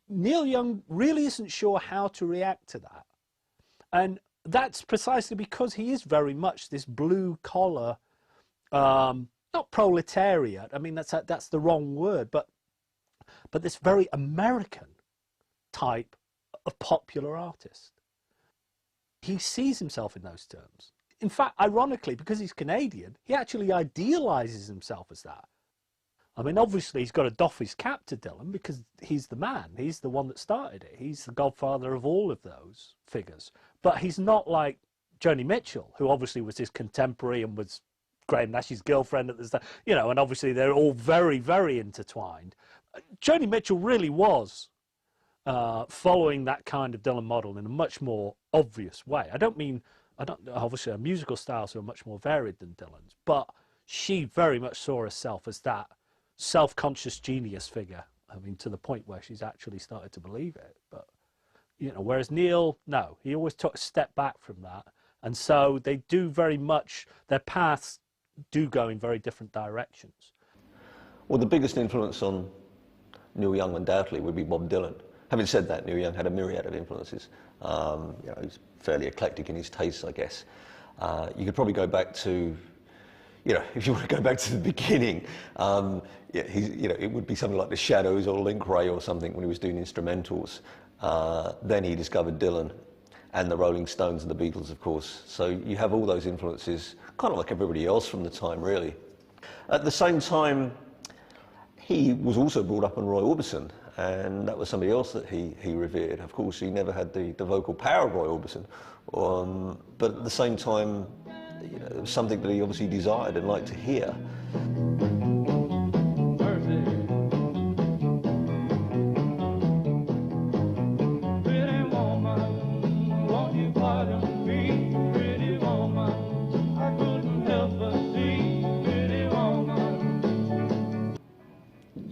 Neil Young really isn't sure how to react to that. And that's precisely because he is very much this blue-collar, not proletariat, I mean, that's the wrong word, but this very American type of popular artist. He sees himself in those terms. In fact, ironically, because he's Canadian, he actually idealizes himself as that. I mean, obviously, he's got to doff his cap to Dylan because he's the man. He's the one that started it. He's the godfather of all of those figures. But he's not like Joni Mitchell, who obviously was his contemporary and was Graham Nash's girlfriend at the start, you know, and obviously they're all very, very intertwined. Joni Mitchell really was following that kind of Dylan model in a much more obvious way. Obviously her musical styles are much more varied than Dylan's, but she very much saw herself as that self-conscious genius figure. I mean, to the point where she's actually started to believe it. But, you know, whereas Neil, no, he always took a step back from that. And so they do very much, their paths do go in very different directions. Well, the biggest influence on Neil Young undoubtedly would be Bob Dylan. Having said that, Neil Young had a myriad of influences. You know, he's fairly eclectic in his tastes, I guess. You could probably go back to, you know, if you want to go back to the beginning, yeah, you know, it would be something like The Shadows or Link Ray or something when he was doing instrumentals. Then he discovered Dylan and the Rolling Stones and the Beatles, of course. So you have all those influences, kind of like everybody else from the time, really. At the same time, he was also brought up on Roy Orbison, and that was somebody else that he revered. Of course, he never had the vocal power of Roy Orbison, but at the same time, you know, it was something that he obviously desired and liked to hear.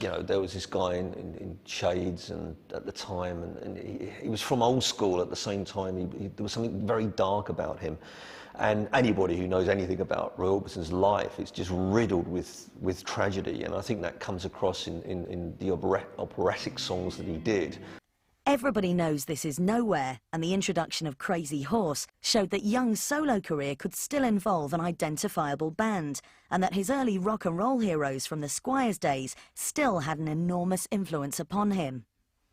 You know, there was this guy in shades and at the time, and he was from old school at the same time. There was something very dark about him. And anybody who knows anything about Roy Orbison's life, it's just riddled with tragedy. And I think that comes across in the operatic songs that he did. Everybody knows this is nowhere, and the introduction of Crazy Horse showed that Young's solo career could still involve an identifiable band, and that his early rock and roll heroes from the Squires days still had an enormous influence upon him.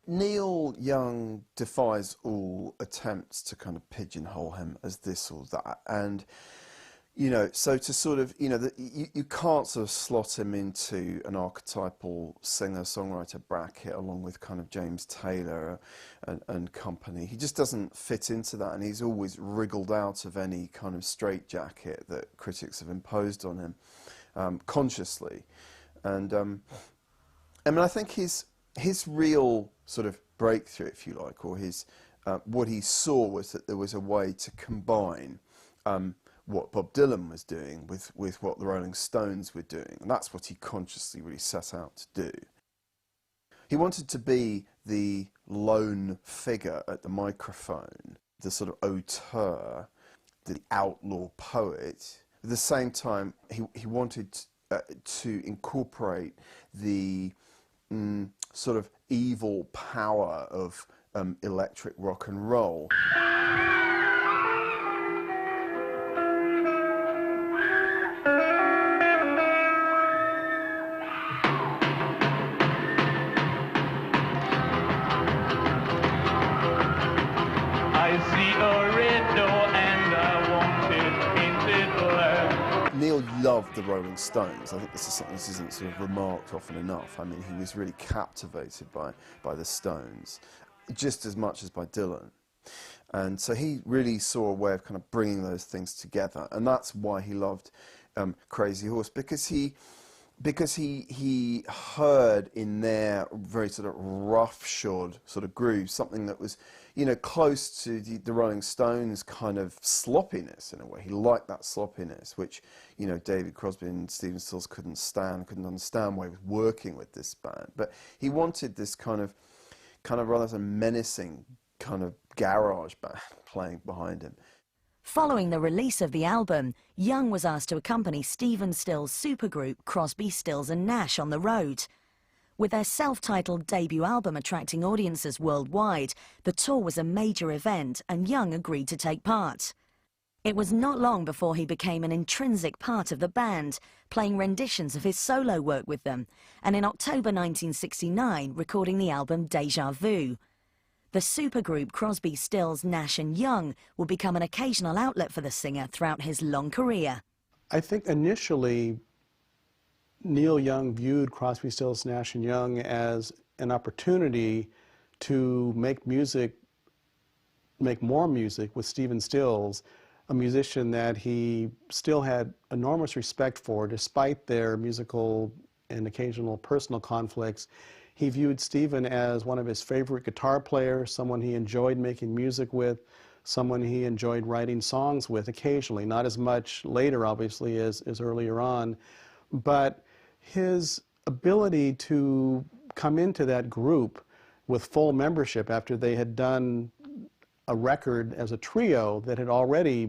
Neil Young defies all attempts to kind of pigeonhole him as this or that, and you know, so to sort of, you know, you can't sort of slot him into an archetypal singer-songwriter bracket along with kind of James Taylor and company. He just doesn't fit into that, and he's always wriggled out of any kind of straitjacket that critics have imposed on him consciously. And I mean, I think his real sort of breakthrough, if you like, or his what he saw was that there was a way to combine what Bob Dylan was doing with what the Rolling Stones were doing, and that's what he consciously really set out to do. He wanted to be the lone figure at the microphone, the sort of auteur, the outlaw poet. At the same time, he wanted to incorporate the sort of evil power of electric rock and roll. Neil loved the Rolling Stones. I think this isn't sort of remarked often enough. I mean, he was really captivated by the Stones, just as much as by Dylan. And so he really saw a way of kind of bringing those things together. And that's why he loved Crazy Horse, because he heard in their very sort of roughshod sort of groove something that was, you know, close to the Rolling Stones kind of sloppiness in a way. He liked that sloppiness, which, you know, David Crosby and Stephen Stills couldn't understand why he was working with this band. But he wanted this kind of rather than menacing kind of garage band playing behind him. Following the release of the album, Young was asked to accompany Stephen Stills' supergroup Crosby, Stills and Nash on the road. With their self-titled debut album attracting audiences worldwide, the tour was a major event and Young agreed to take part. It was not long before he became an intrinsic part of the band, playing renditions of his solo work with them, and in October 1969 recording the album Deja Vu. The supergroup Crosby, Stills, Nash and Young will become an occasional outlet for the singer throughout his long career. I think initially Neil Young viewed Crosby, Stills, Nash and Young as an opportunity to make more music with Stephen Stills, a musician that he still had enormous respect for despite their musical and occasional personal conflicts. He viewed Stephen as one of his favorite guitar players, someone he enjoyed making music with, someone he enjoyed writing songs with occasionally, not as much later obviously as earlier on, but his ability to come into that group with full membership after they had done a record as a trio that had already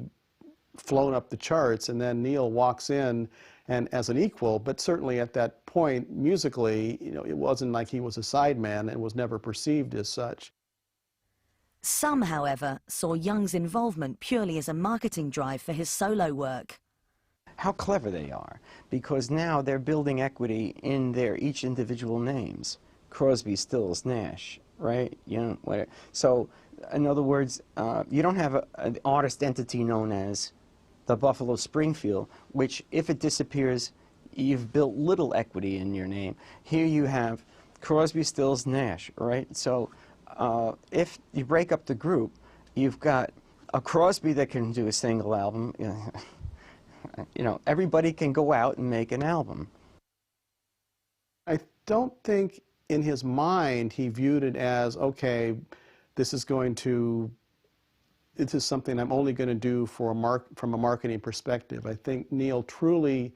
flown up the charts, and then Neil walks in and as an equal, but certainly at that point musically, you know, it wasn't like he was a sideman and was never perceived as such. Some, however, saw Young's involvement purely as a marketing drive for his solo work. How clever they are, because now they're building equity in their each individual names. Crosby, Stills, Nash, right? You know, whatever. So, in other words, you don't have an artist entity known as the Buffalo Springfield, which, if it disappears, you've built little equity in your name. Here you have Crosby, Stills, Nash, right? So, if you break up the group, you've got a Crosby that can do a single album. You know, everybody can go out and make an album. I don't think in his mind he viewed it as, okay, this is something I'm only going to do from a marketing perspective. I think Neil truly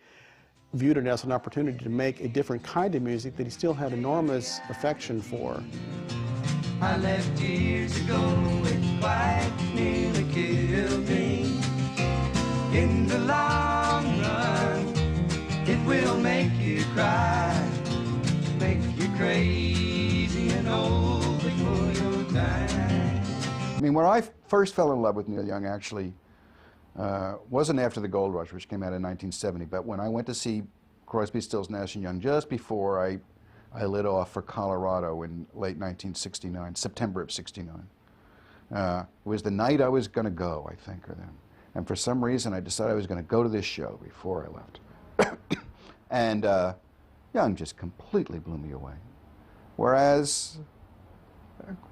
viewed it as an opportunity to make a different kind of music that he still had enormous affection for. I left years ago, it quite nearly killed me. In the long run, it will make you cry, make you crazy and old before your time. I mean, where I first fell in love with Neil Young actually wasn't after the Gold Rush, which came out in 1970, but when I went to see Crosby, Stills, Nash and Young just before I lit off for Colorado in late 1969, September of '69. It was the night I was going to go, I think, or then. And for some reason, I decided I was going to go to this show before I left. And Young just completely blew me away. Whereas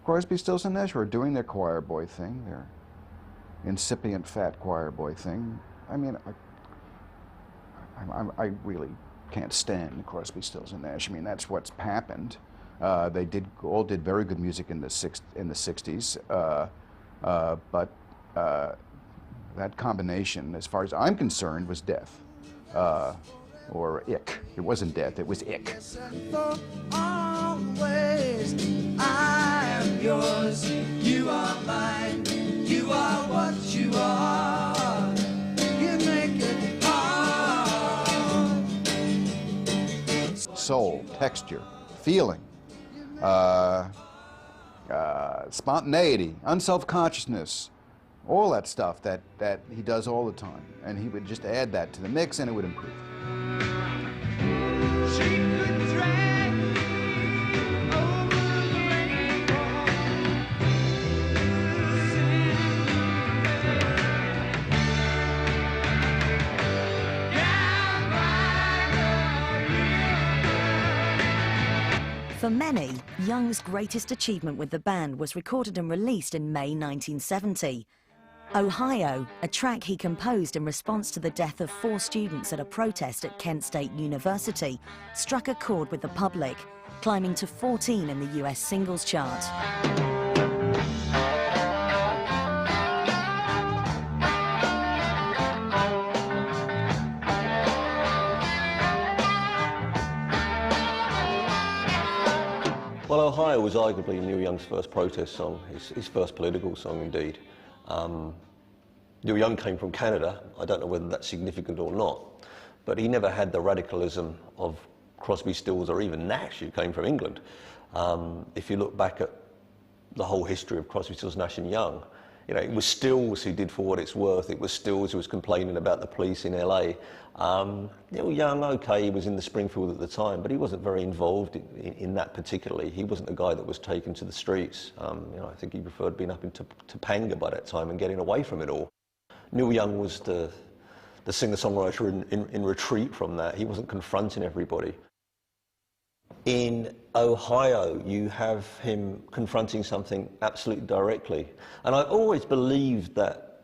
Crosby, Stills, and Nash were doing their choir boy thing, their incipient fat choir boy thing. I mean, I really can't stand Crosby, Stills, and Nash. I mean, that's what's happened. They all did very good music in the 60s, but that combination, as far as I'm concerned, was death, or ick. It wasn't death, it was ick. Always, I am yours, you are mine, you are what you are, you make it hard. Soul, texture, feeling, spontaneity, unself-consciousness, all that stuff that he does all the time. And he would just add that to the mix and it would improve. She could drag over the rainbow. For many, Young's greatest achievement with the band was recorded and released in May 1970. Ohio, a track he composed in response to the death of 4 students at a protest at Kent State University, struck a chord with the public, climbing to 14 in the US singles chart. Well, Ohio was arguably Neil Young's first protest song, his first political song indeed. Neil Young came from Canada. I don't know whether that's significant or not, but he never had the radicalism of Crosby, Stills, or even Nash, who came from England. If you look back at the whole history of Crosby, Stills, Nash and Young, you know, it was Stills who did For What It's Worth. It was Stills who was complaining about the police in LA. Neil Young, okay, he was in the Springfield at the time, but he wasn't very involved in that particularly. He wasn't the guy that was taken to the streets. You know, I think he preferred being up in Topanga by that time and getting away from it all. Neil Young was the singer-songwriter in retreat from that. He wasn't confronting everybody. In Ohio, you have him confronting something absolutely directly. And I've always believed that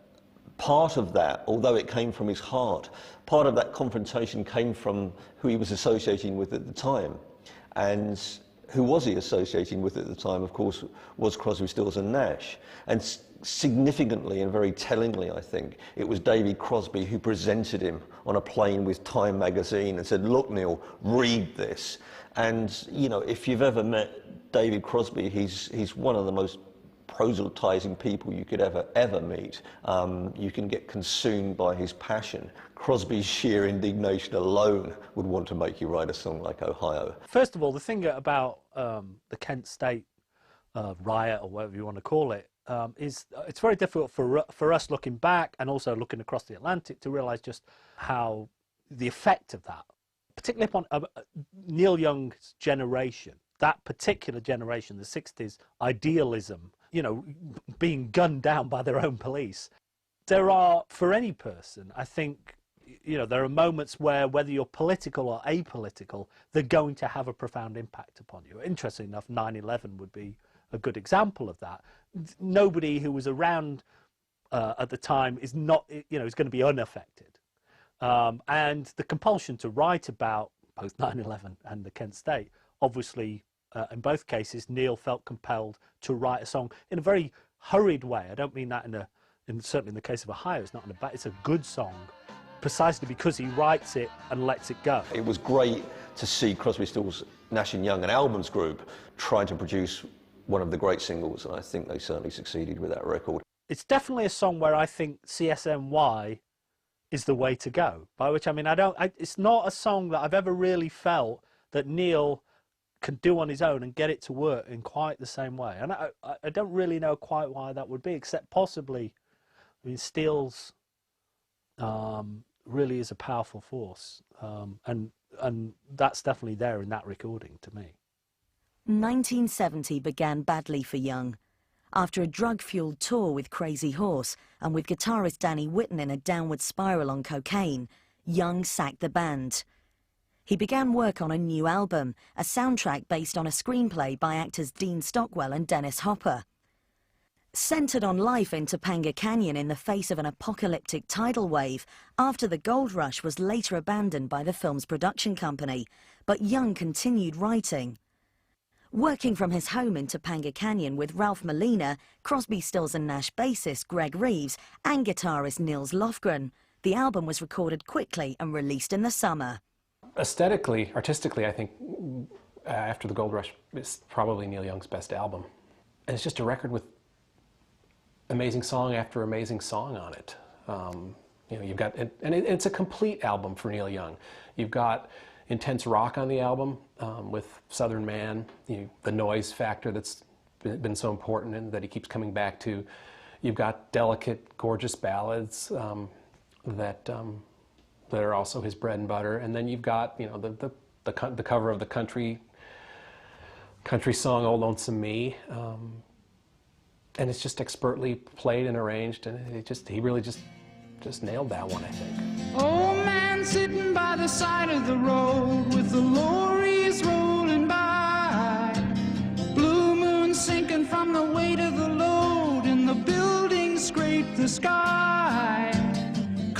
part of that, although it came from his heart, part of that confrontation came from who he was associating with at the time. And who was he associating with at the time, of course, was Crosby, Stills and Nash. And significantly and very tellingly, I think, it was David Crosby who presented him on a plane with Time magazine and said, look, Neil, read this. And, you know, if you've ever met David Crosby, he's one of the most proselytizing people you could ever meet. You can get consumed by his passion. Crosby's sheer indignation alone would want to make you write a song like Ohio. First of all, the thing about the Kent State riot, or whatever you want to call it, is it's very difficult for us looking back and also looking across the Atlantic to realise just how the effect of that, particularly upon Neil Young's generation, that particular generation, the 60s, idealism, you know, being gunned down by their own police. There are, for any person, I think, you know, there are moments where, whether you're political or apolitical, they're going to have a profound impact upon you. Interestingly enough, 9/11 would be a good example of that. Nobody who was around at the time is not, you know, is going to be unaffected. And the compulsion to write about both 9/11 and the Kent State, obviously, in both cases, Neil felt compelled to write a song in a very hurried way. I don't mean that certainly in the case of Ohio, it's not in a bad, it's a good song, precisely because he writes it and lets it go. It was great to see Crosby, Stills, Nash and Young, an albums group, trying to produce one of the great singles, and I think they certainly succeeded with that record. It's definitely a song where I think CSNY is the way to go, by which I mean it's not a song that I've ever really felt that Neil can do on his own and get it to work in quite the same way. And I don't really know quite why that would be, except possibly, I mean, Stills really is a powerful force, and that's definitely there in that recording to me. 1970 began badly for Young. After a drug-fueled tour with Crazy Horse and with guitarist Danny Whitten in a downward spiral on cocaine, Young sacked the band. He began work on a new album, a soundtrack based on a screenplay by actors Dean Stockwell and Dennis Hopper. Centered on life in Topanga Canyon in the face of an apocalyptic tidal wave, after the gold rush was later abandoned by the film's production company, but Young continued writing. Working from his home in Topanga Canyon with Ralph Molina, Crosby, Stills and Nash bassist Greg Reeves and guitarist Nils Lofgren, the album was recorded quickly and released in the summer. Aesthetically, artistically, I think After the Gold Rush is probably Neil Young's best album. And it's just a record with amazing song after amazing song on it. You know, you've got, and it's a complete album for Neil Young. You've got intense rock on the album with Southern Man, the noise factor that's been so important and that he keeps coming back to. You've got delicate, gorgeous ballads that are also his bread and butter, and then you've got, you know, the cover of the country song "Old Lonesome Me," and it's just expertly played and arranged, and he really just nailed that one, I think. Old man sitting by the side of the road with the lorries rolling by, blue moon sinking from the weight of the load, and the buildings scrape the sky.